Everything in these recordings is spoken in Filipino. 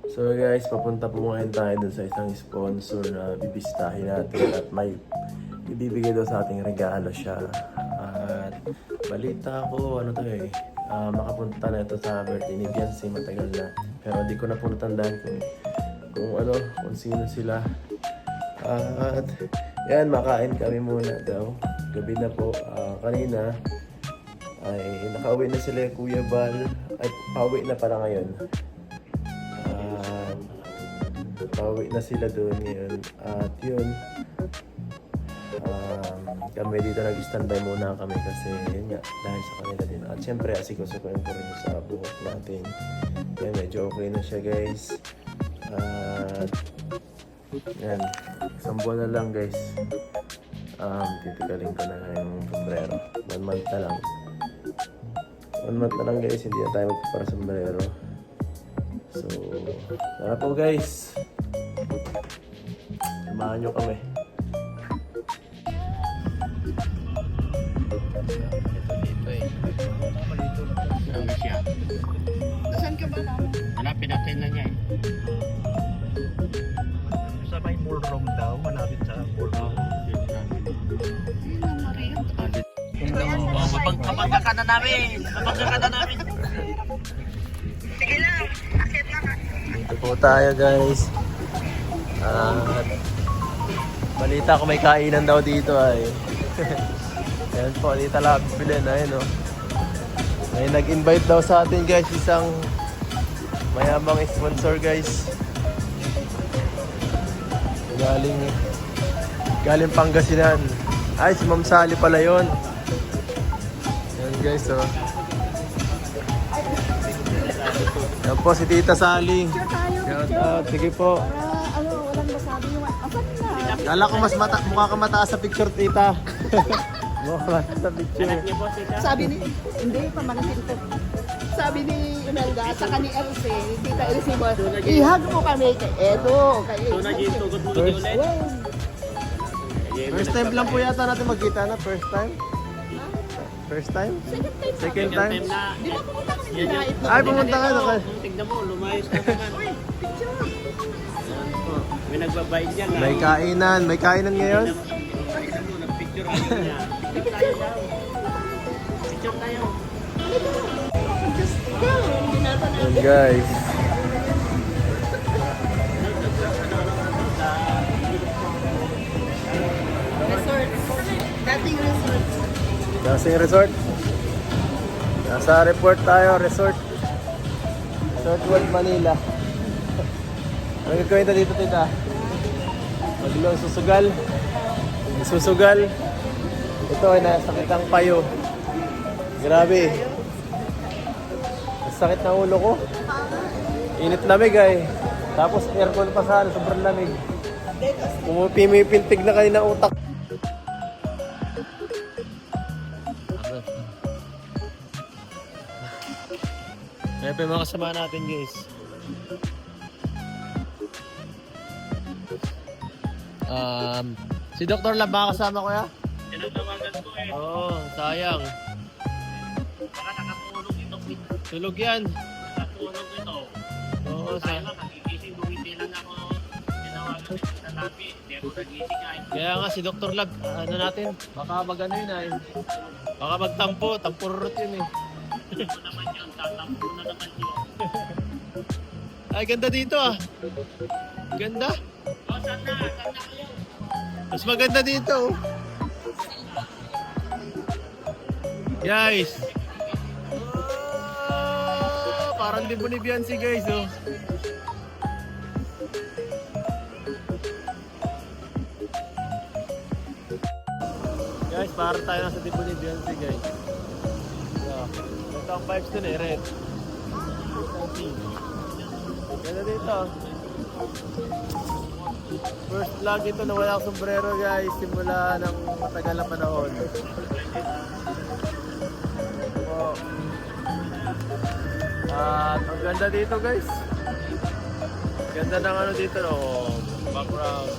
So guys, papunta po ngayon tayo dun sa isang sponsor na bibisitahin natin at may ibibigay daw sa ating regalo siya. At balita ko, ano to makapunta na ito sa birthday ni Biancy, matagal na. Pero hindi ko na po natandaan kung sino sila. At yan, makain kami muna daw. Gabi na po. Kanina ay nakauwi na sila yung Kuya Bal. Ay, pauwi na pala ngayon. Pauwi na sila doon ngayon. At yun, kami dito nag-standby muna kami kasi yun nga, dahil sa kanila din. At syempre, asikusukuin ko rin sa buhok natin. Yan, medyo okay na siya guys. At yan, isang buwan na lang guys. Titikalin ko na yung sombrero. 1 month na lang. 1 month na lang guys, hindi na tayo magpapara sombrero. So, tara po guys. Samahan nyo kami. Ano siya? Saan ka ba naman? Hanapin natin na niya eh. Sa may ballroom daw, malapit sa ballroom. Kapagka ka na namin! Kapagka ka na namin! Sige lang, akit lang. Dito po tayo guys. At balita ko may kainan daw dito ay. Ayan po, dito lang bilhin. Ayun o. May nag-invite daw sa atin guys, isang mayamang sponsor guys. Galing Pangasinan. Ay, si Ma'am Sally pala yun. Ayan guys o. Yan po si Tita Sally. Shout out. Sige po. Walang masabi yung asan na? Kala ko mukha ka mataas sa picture, Tita. Mukha ka sa picture. Sabi ni, hindi, pamangkin ko. Sabi ni Imelda, saka ni Elsie, Tita Elsie mo, ihag mo kami kay Edo, kay First time lang po yata natin magkita na. First time? First time? Second time? Di ba pumunta kami nilait na? Ay, pumunta ka na. Tignan mo, lumayos ka naman. Uy, picture. May nagbabayad yan. May kainan ngayon? Tignan mo, nagpicture ka niya. Picture tayo. Picture tayo. Just go. Binata na. Yan guys. Resort. Dating resort. Nasing resort. Nasa report tayo, resort. Resort World Manila. Ano gagawin na dito, Tita? Maglong susugal. Susugal. Ito ay nasakit ang payo. Grabe. Nasakit ng ulo ko. Init lamig ay. Tapos aircon pa sana, sobrang lamig. Pumipintig na kanina utak. Ayan pa yung mga kasama natin guys. Si Dr. Lab ba kasama ko ya? Tinatawagan ko eh. Oo, sayang. Baka nakatulog ito. Tulog yan. Nakatulog ito. Oo, Tayo lang, nagigising. Kung hindi lang ako tinawagan ko sa lapi. Hindi ako nagising ay. Kaya nga si Dr. Lab, ano natin? Baka mag-ano yun ay. Baka magtampo, tampurot yun eh. Ano naman yun, tatampo na naman yun. Ay, ganda dito ah. Ganda. O, saan na? Saan na kayo? Mas maganda dito oh. Guys. Oh, parang libo ni Biancy guys oh. Guys, parang tayo nasa libo ni Biancy guys. Ito ang vibes dun eh, red. Ganda dito. First vlog ito na walang sombrero guys, simula ng matagal na panahon. Oh. At ang ganda dito guys. Ganda ng ano dito no, background.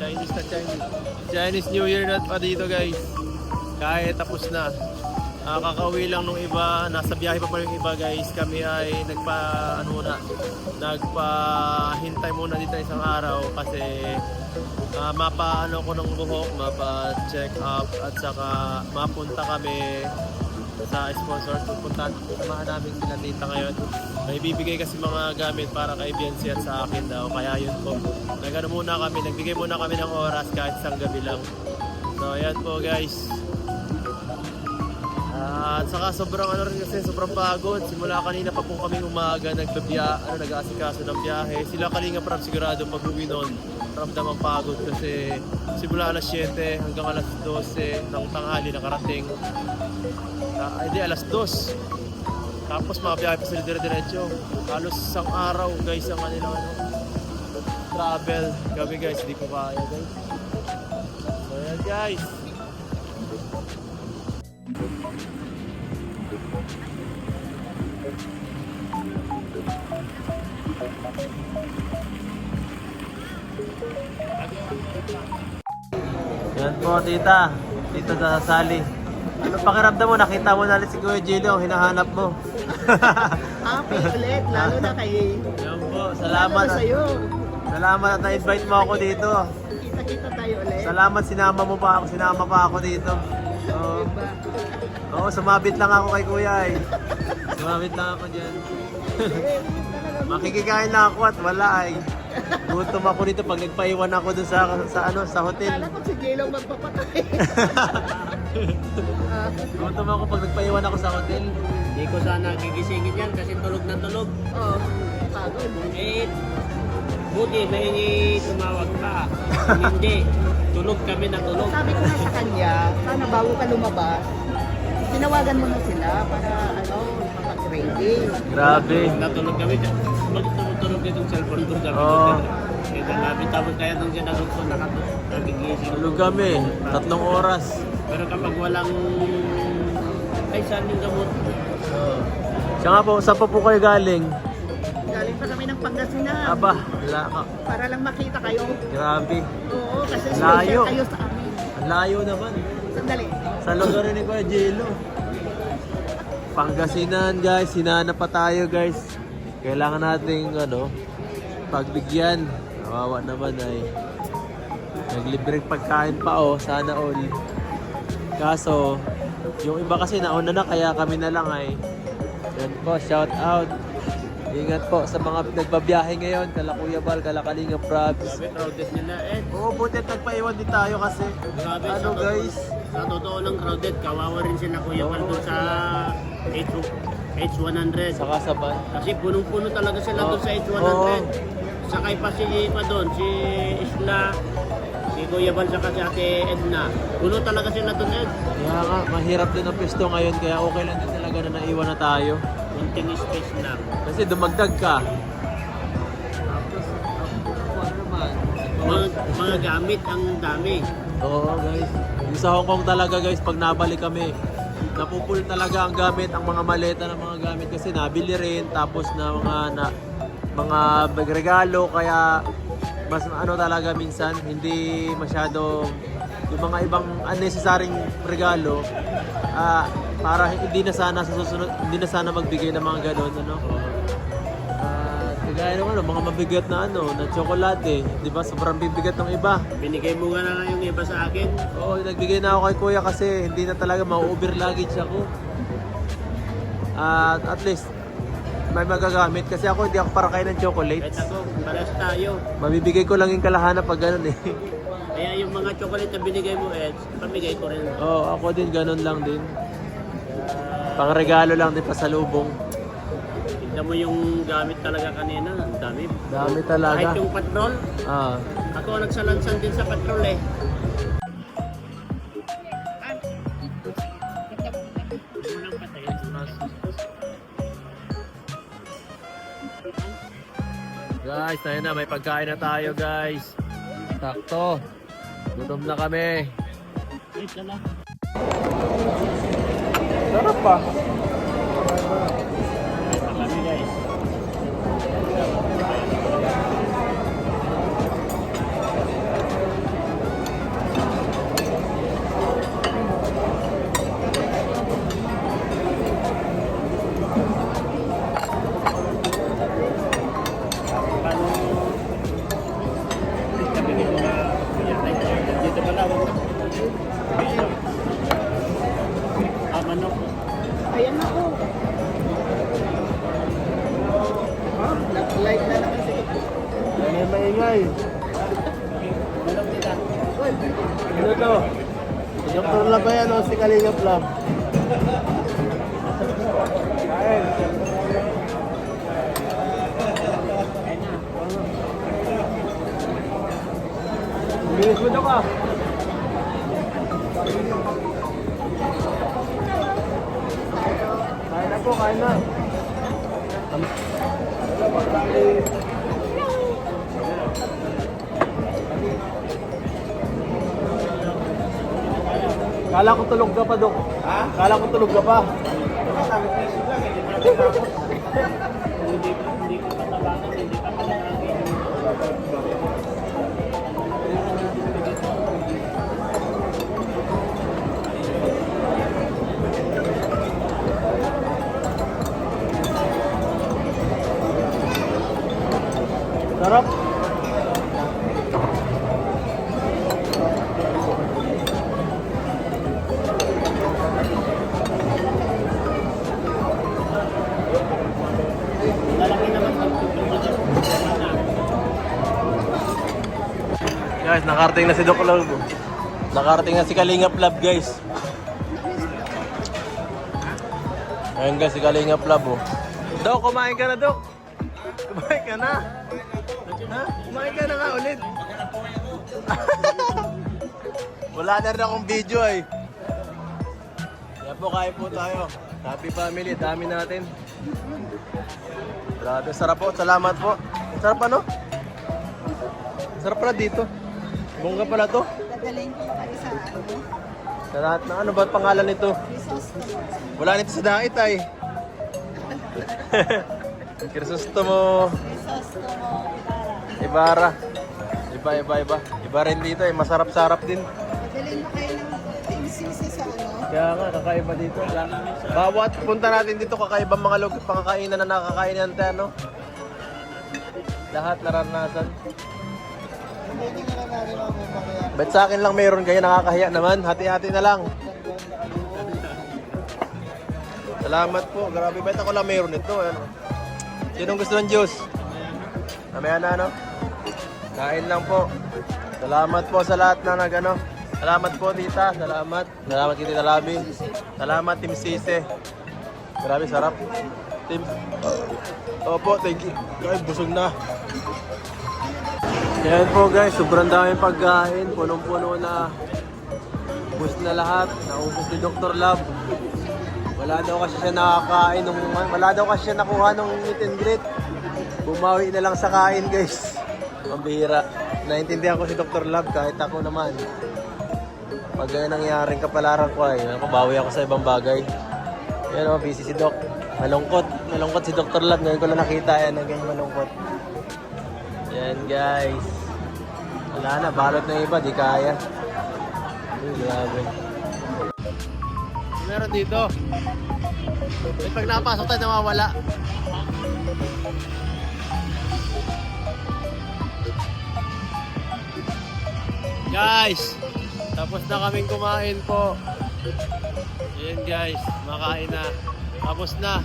Chinese na Chinese. Chinese New Year na pa dito guys. Kahit tapos na. Kakauwi lang nung iba, nasa biyahe pa yung iba guys. Kami ay nagpahintay muna dito isang araw kasi mapaano ko ng buhok, mapa-check up at saka mapunta kami sa sponsor. Samahan namin sila tita ngayon. May bibigay kasi mga gamit para kay Biancy at sa akin daw. Kaya yun po, nagbigay muna kami ng oras kahit isang gabi lang. So ayan po guys. At saka sobrang sobrang pagod. Simula kanina pa po kami umaga nag-aasikaso ng biyahe. Sila Kalinga Prab sigurado pag uwi nun ramdam ang pagod kasi simula alas 7 hanggang alas 12 ng tanghali nakarating. Alas 2. Tapos mabiyahe pa sila dire-diretso. Halos isang araw guys ang kanilang travel. Kami guys, hindi ko kaya guys. So ayan guys. Yan po tita, dito sa Sali. Ano pakiramdam mo? Nakita mo na ulit si Kuya Jello, ang hinahanap mo. Happy ulit, lalo na kay. Yan po, Lalo salamat. na sa'yo. Salamat at na-invite mo ako dito. Kita-kita tayo ulit. Salamat, sinama pa ako dito. Oo, Diba? oo, sumabit lang ako kay Kuya eh. Sumabit lang ako dyan. Makikikain lang ako at wala ay. Gutom ako dito pag nagpaiwan ako dun sa hotel. Kala ko si Jello magpapatay. Gutom ako pag nagpaiwan ako sa hotel. Hindi ko sana gigisingin yan kasi tulog na tulog. Oo, pagod. Eh, buti may tumawag ka. Kung hindi, tulog kami na tulog. Sabi ko na sa kanya, sana bago ka lumabas, tinawagan mo na sila para makapag-ready. Grabe. Natulog kami. Magtulog itong cellphone ko. Oo. Ito namin tapos kaya nung sinagot ko nakagigising. Tulog kami, 3 oras. Pero kapag walang ay saan yung gamot? Siya nga po, saan pa po kayo galing? Galing pa kami ng Pangasinan. Aba, wala ka. Para lang makita kayo. Grabe. Oo, kasi Layo. special kayo sa amin. Ang layo naman. Sandali. Sa lugar ni Kuya Jello. Pangasinan guys, hinanap pa tayo guys. Kailangan nating pagbigyan. Kawawa naman ay naglibreng pagkain pa sana all. Kaso, yung iba kasi nauna na kaya kami na lang ay. Yan po, shout out. Ingat po sa mga nagbabiyahe ngayon, kala Kuya Bal, kala Kalinga Prabs. Grabe, crowded nila eh. Oo, buti at nagpaiwan din tayo kasi. Grabe, Guys? Sa totoo lang crowded, kawawa rin sila Kuya Bal doon sa H100. Saka sa van. Kasi punong-puno talaga sila doon sa H100. Oo. Sakay pa si Ipa doon, si Isla, si Kuya Bal, saka si Ate Edna. Puno talaga sila doon, Ed. Kaya nga, mahirap din ang pwesto ngayon kaya okay lang din talaga na naiwan na tayo. Kunting space lang. Kasi dumagdag ka. Tapos, ano naman? Mga gamit ang dami. Oo guys. Yung sa Hong Kong talaga guys, pag nabalik kami, napupul talaga ang gamit, ang mga maleta ng mga gamit kasi nabili rin tapos na mga regalo kaya mas talaga minsan hindi masyado yung mga ibang unnecessary regalo para hindi na sana sa susunod hindi na sana magbigay ng mga ganun kagaya ng mga mabigat na na tsokolate, di ba sobrang bibigat ng iba. Binigay mo nga na yung iba sa akin. Oo, nagbigay na ako kay Kuya kasi hindi na talaga ma-over luggage ako. At least may magagamit kasi ako hindi ako para kain ng Kahit chocolates. ako, pares tayo. Mabibigay ko lang yung kalahana pag ganun eh. Kaya yung mga chocolate na binigay mo, Ed, pamigay ko rin. Oo, ako din ganun lang din. Pang regalo lang din pasalubong. Tignan mo yung gamit talaga kanina, ang dami. Dami talaga. Kahit yung patrol, Ah. ako nagsalansan din sa patrol eh. Guys, tayo na, may pagkain na tayo guys. Sakto. Gutom na kami. Wait na lang. Sarap pa. Kami guys. maingay. Ano to? Si Dr. Lab ba yan o si Kalingap Lab? Kain. Bilis mo daw ka. Kain na po, kain na. Kala ko tulog ka pa, Dok. Ha? Kala ko tulog ka pa. Sarap. Guys, nakarating na si Doc Lab. Nakarating na si Kalingap Lab, guys. Ayun guys, si Kalingap Lab, oh. Doc, kumain ka na, Doc. Kumain ka na. Ha? Kumain ka na nga ulit. Wala na rin akong video, eh. Kaya po, kain po tayo. Happy family, dami natin. Grabe, sarap po. Salamat po. Sarap ano? Sarap pala dito. Bongga pala to. Dadalhin ko kayo sa ano? Sa lahat ng ano ba pangalan nito? Crisostomo. Wala nito sa dait ay. Crisostomo Crisostomo Ibarra. Ibarra. Iba. Iba rin dito eh. Masarap-sarap din. Dadalhin mo kayo ng Team Sisi sa ano? Kaya nga, kakaiba dito. Bawat punta natin dito, kakaibang mga pangkakainan na nakakainan tayo, no? Lahat naranasan. Hindi ko na namin mamaya. Ba't sa akin lang mayroon kayo nakakahiya naman? Hati-hati na lang. Salamat po. Grabe, ba't ako lang mayroon ito? Ano? Sinong gusto ng juice? Mamaya na, ano? Kain lang po. Salamat po sa lahat na nag-ano. Salamat po, tita. Salamat. Salamat kay Tita Labi. Salamat, Team Sise. Grabe, sarap. Team. Opo, thank you. Ay, busog na. Yan po guys, sobrang daming pagkain. Punong-puno na. Ubus na lahat. Naubos ni Dr. Lab. Wala daw kasi siya nakakain. Wala daw kasi siya nakuha nung meet and greet. Bumawi na lang sa kain guys. Pambihira. Naintindihan ko si Dr. Lab kahit ako naman. Pag nangyaring kapalaran ko ay bawi ako sa ibang bagay. Yan o, busy si Doc. Malungkot. Malungkot si Dr. Lab. Ngayon ko lang nakita yan. Ganyan malungkot. Yan guys. Wala na. Balot na iba. Di kaya. Uy, grabe. Meron dito. Pag napasok tayo nawawala. Guys, tapos na kaming kumain po. Yan guys, makain na. Tapos na.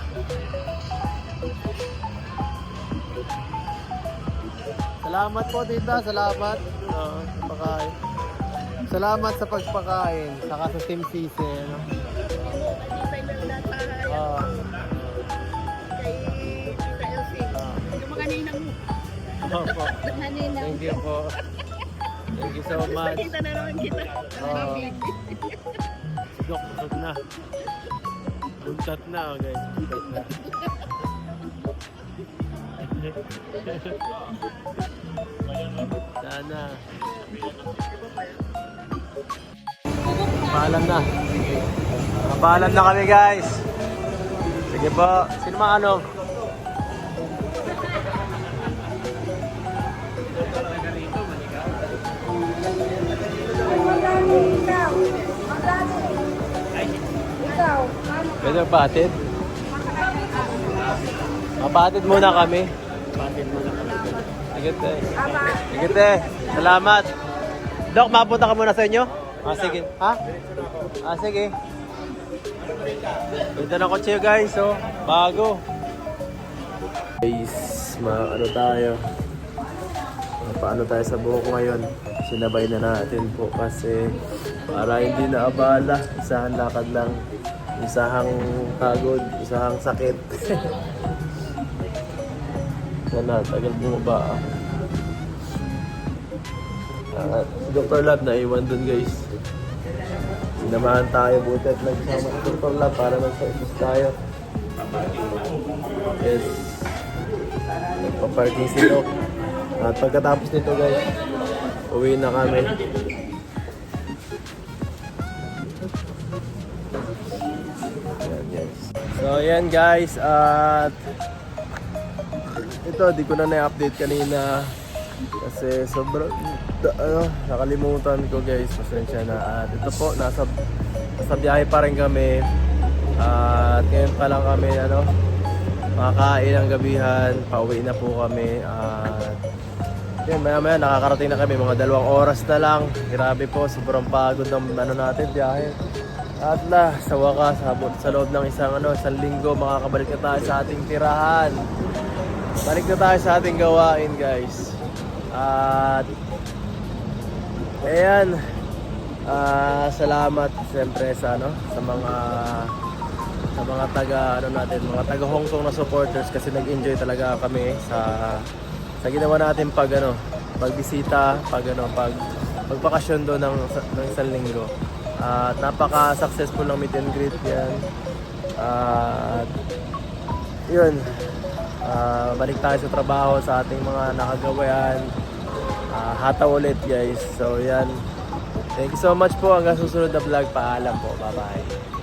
Salamat po tita, salamat. Pagkain. Salamat sa pagpakain. Saka sa Team Sise. No? Kay Tita Elsie. Yung mga ninang mo. Opo. Naninang. Thank you po. Thank you so much. Kita na naman kita. Dok, busog na. Buntat na, guys. Buntat na. Sana. Paalam na. Paalam na kami, guys. Sige po. Sino mga ano? Pwede mapatid? Mapatid muna kami. Mapatid muna kami. Sige te. Sige te. Salamat. Dok, mapunta ka muna sa inyo? Sige. Ha? Sige. Ito na kotse guys. So, bago. Guys, ano tayo? paano tayo sa buhok ngayon. Sinabay na natin po kasi para hindi na abala. Isahang lakad lang, isahang pagod, isahang sakit. Sana, tagal bumaba. Si Dr. Lab naiwan dun guys. Sinamahan tayo, buti at nagsama si Dr. Lab para mag-service tayo. Yes. Nagpa-parking si Doc. At pagkatapos nito guys, uwi na kami. Ayan guys. So yan guys, at ito di ko na na-update kanina kasi sobrang nakalimutan ko guys, pasensya na. At ito po, nasa biyahe pa rin kami. At ngayon pa lang kami makakain ng gabihan, pauwi na po kami. At yun, maya nakakarating na kami, mga 2 oras na lang. Grabe po, sobrang pagod ng natin biyahe. At sa wakas, sa loob ng isang linggo, makakabalik na tayo sa ating tirahan. Balik na tayo sa ating gawain guys. At ayan, salamat siyempre sa mga taga mga taga Hong Kong na supporters kasi nag-enjoy talaga kami sa ginawa natin pagbisita, pagbakasyon doon ng isang linggo. At napaka-successful ng meet and greet yan. At yun, balik tayo sa trabaho, sa ating mga nakagawayan. Hataw ulit guys. So yan, thank you so much po. Hanggang susunod na vlog. Paalam po, bye bye.